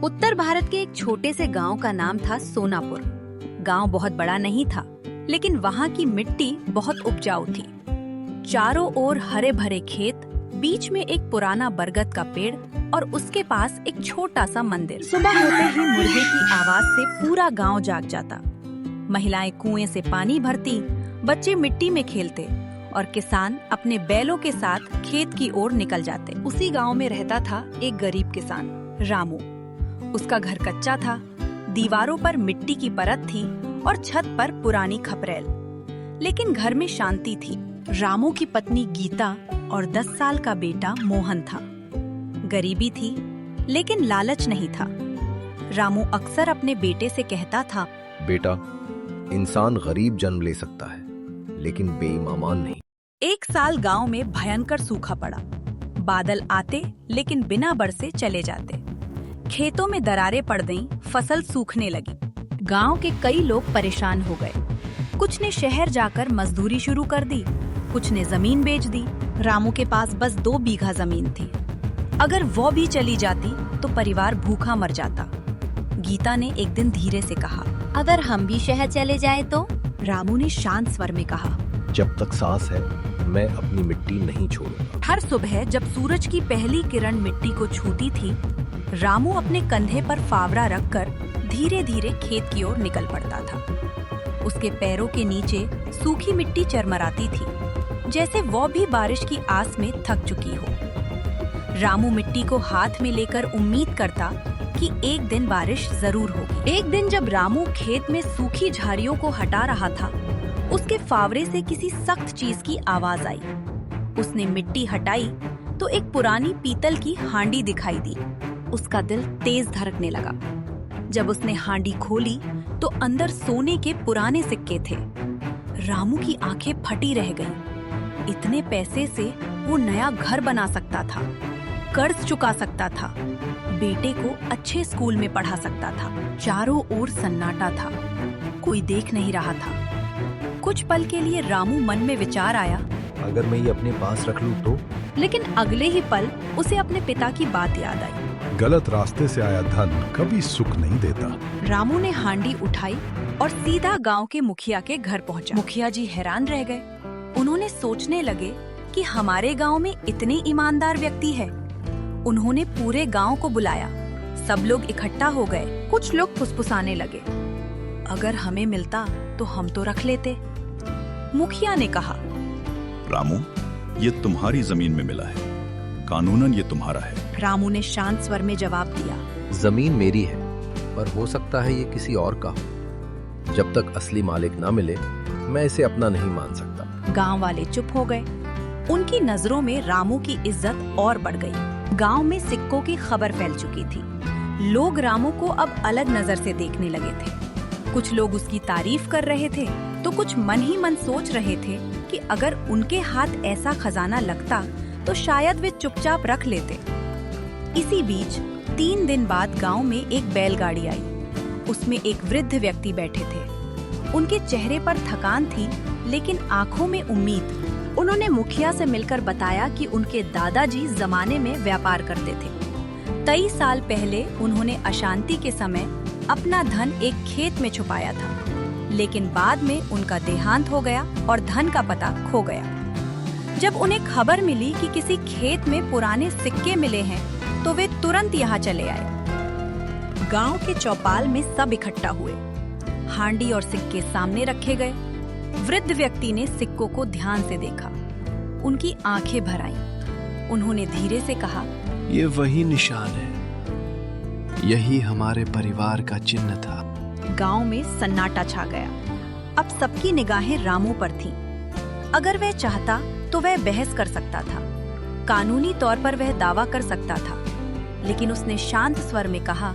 उत्तर भारत के एक छोटे से गांव का नाम था सोनापुर। गांव बहुत बड़ा नहीं था, लेकिन वहां की मिट्टी बहुत उपजाऊ थी। चारों ओर हरे भरे खेत, बीच में एक पुराना बरगद का पेड़ और उसके पास एक छोटा सा मंदिर। सुबह होते ही मुर्गे की आवाज से पूरा गांव जाग जाता। महिलाएं कुएं से पानी भरती, बच्चे मिट्टी में खेलते और किसान अपने बैलों के साथ खेत की ओर निकल जाते। उसी गांव में रहता था एक गरीब किसान, रामू। उसका घर कच्चा था, दीवारों पर मिट्टी की परत थी और छत पर पुरानी खपरेल, लेकिन घर में शांति थी। रामू की पत्नी गीता और 10 साल का बेटा मोहन था। गरीबी थी, लेकिन लालच नहीं था। रामू अक्सर अपने बेटे से कहता था, बेटा, इंसान गरीब जन्म ले सकता है, लेकिन बेईमान नहीं। एक साल गांव में भयंकर सूखा पड़ा। बादल आते लेकिन बिना बरसे चले जाते। खेतों में दरारें पड़ गईं, फसल सूखने लगी। गांव के कई लोग परेशान हो गए। कुछ ने शहर जाकर मजदूरी शुरू कर दी, कुछ ने जमीन बेच दी। रामू के पास बस 2 बीघा जमीन थी। अगर वो भी चली जाती तो परिवार भूखा मर जाता। गीता ने एक दिन धीरे से कहा, अगर हम भी शहर चले जाए तो? रामू ने शांत स्वर में कहा, जब तक सांस है मैं अपनी मिट्टी नहीं छोड़ूंगा। हर सुबह जब सूरज की पहली किरण मिट्टी को छूती थी, रामू अपने कंधे पर फावड़ा रखकर धीरे धीरे खेत की ओर निकल पड़ता था। उसके पैरों के नीचे सूखी मिट्टी चरमराती थी, जैसे वो भी बारिश की आस में थक चुकी हो। रामू मिट्टी को हाथ में लेकर उम्मीद करता कि एक दिन बारिश जरूर होगी। एक दिन जब रामू खेत में सूखी झाड़ियों को हटा रहा था, उसके फावड़े से किसी सख्त चीज की आवाज आई। उसने मिट्टी हटाई तो एक पुरानी पीतल की हांडी दिखाई दी। उसका दिल तेज धड़कने लगा। जब उसने हांडी खोली तो अंदर सोने के पुराने सिक्के थे। रामू की आंखें फटी रह गईं। इतने पैसे से वो नया घर बना सकता था, कर्ज चुका सकता था, बेटे को अच्छे स्कूल में पढ़ा सकता था। चारों ओर सन्नाटा था, कोई देख नहीं रहा था। कुछ पल के लिए रामू मन में विचार आया, अगर मैं ये अपने पास रख लूं तो? लेकिन अगले ही पल उसे अपने पिता की बात याद आई। गलत रास्ते से आया धन कभी सुख नहीं देता। रामू ने हांडी उठाई और सीधा गांव के मुखिया के घर पहुंचा। मुखिया जी हैरान रह गए। उन्होंने सोचने लगे कि हमारे गांव में इतने ईमानदार व्यक्ति है। उन्होंने पूरे गांव को बुलाया। सब लोग इकट्ठा हो गए। कुछ लोग फुसफुसाने लगे, अगर हमें मिलता तो हम तो रख लेते। मुखिया ने कहा, रामू, ये तुम्हारी जमीन में मिला है, कानूनन ये तुम्हारा है। रामू ने शांत स्वर में जवाब दिया, जमीन मेरी है, पर हो सकता है ये किसी और का हो। जब तक असली मालिक ना मिले, मैं इसे अपना नहीं मान सकता। गांव वाले चुप हो गए। उनकी नजरों में रामू की इज्जत और बढ़ गई। गांव में सिक्कों की खबर फैल चुकी थी। लोग रामू को अब अलग नजर से देखने लगे थे। कुछ लोग उसकी तारीफ कर रहे थे, तो कुछ मन ही मन सोच रहे थे कि अगर उनके हाथ ऐसा खजाना लगता तो शायद वे चुपचाप रख लेते। इसी बीच 3 दिन बाद गांव में एक बैलगाड़ी आई। उसमें एक वृद्ध व्यक्ति बैठे थे। उनके चेहरे पर थकान थी, लेकिन आंखों में उम्मीद। उन्होंने मुखिया से मिलकर बताया कि उनके दादाजी जमाने में व्यापार करते थे। 23 साल पहले उन्होंने अशांति के समय अपना धन एक खेत में छुपाया था, लेकिन बाद में उनका देहांत हो गया और धन का पता खो गया। जब उन्हें खबर मिली कि किसी खेत में पुराने सिक्के मिले हैं, तो वे तुरंत यहाँ चले आए। गांव के चौपाल में सब इकट्ठा हुए। हांडी और सिक्के सामने रखे गए। वृद्ध व्यक्ति ने सिक्कों को ध्यान से देखा। उनकी आंखें भर आईं। उन्होंने धीरे से कहा, ये वही निशान है, यही हमारे परिवार का चिन्ह था। गांव में सन्नाटा छा गया। अब सबकी निगाहें रामू पर थीं। अगर वह चाहता तो वह बहस कर सकता था, कानूनी तौर पर वह दावा कर सकता था, लेकिन उसने शांत स्वर में कहा,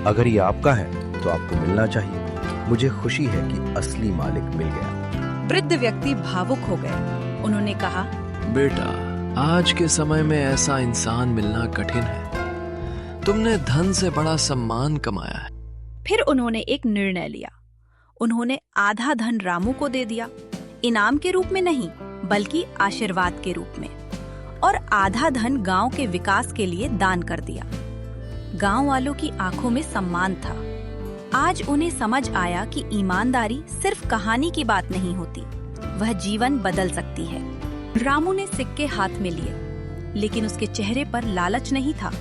अगर ये आपका है तो आपको मिलना चाहिए। मुझे खुशी है कि असली मालिक मिल गया। वृद्ध व्यक्ति भावुक हो गए। उन्होंने कहा, बेटा, आज के समय में ऐसा इंसान मिलना कठिन है। तुमने धन से बड़ा सम्मान कमाया है। फिर उन्होंने एक निर्णय लिया। उन्होंने आधा धन रामू को दे दिया, इनाम के रूप में नहीं, बल्कि आशीर्वाद के रूप में, और आधा धन गांव के विकास के लिए दान कर दिया। गांव वालों की आंखों में सम्मान था। आज उन्हें समझ आया कि ईमानदारी सिर्फ कहानी की बात नहीं होती, वह जीवन बदल सकती है। रामू ने सिक्के हाथ में लिए, लेकिन उसके चेहरे पर लालच नहीं था,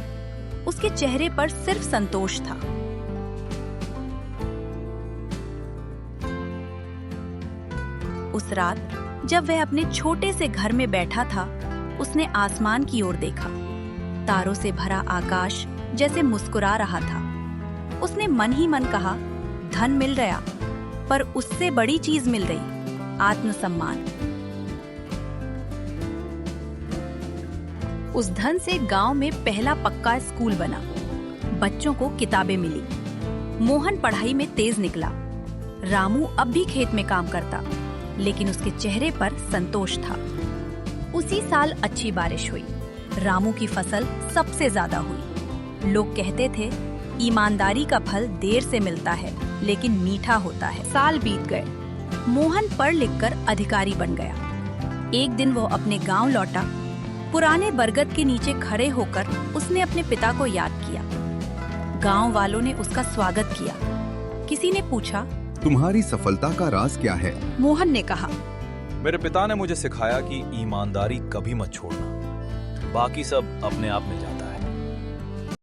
उसके चेहरे पर सिर्फ संतोष था। उस रात जब वह अपने छोटे से घर में बैठा था, उसने आसमान की ओर देखा। तारों से भरा आकाश जैसे मुस्कुरा रहा था। उसने मन ही मन कहा, धन मिल गया, पर उससे बड़ी चीज मिल गई, आत्मसम्मान। उस धन से गांव में पहला पक्का स्कूल बना, बच्चों को किताबें मिली। मोहन पढ़ाई में तेज निकला। रामू अब भी खेत में काम करता, लेकिन उसके चेहरे पर संतोष था। उसी साल अच्छी बारिश हुई। रामू की फसल सबसे ज्यादा हुई। लोग कहते थे, ईमानदारी का फल देर से मिलता है, लेकिन मीठा होता है। साल बीत गए। मोहन पढ़ लिखकर अधिकारी बन गया। एक दिन वो अपने गांव लौटा। पुराने बरगद के नीचे खड़े होकर उसने अपने पिता को याद किया। गांव वालों ने उसका स्वागत किया। किसी ने पूछा, तुम्हारी सफलता का राज क्या है? मोहन ने कहा, मेरे पिता ने मुझे सिखाया कि ईमानदारी कभी मत छोड़ना, बाकी सब अपने आप मिल जाता है।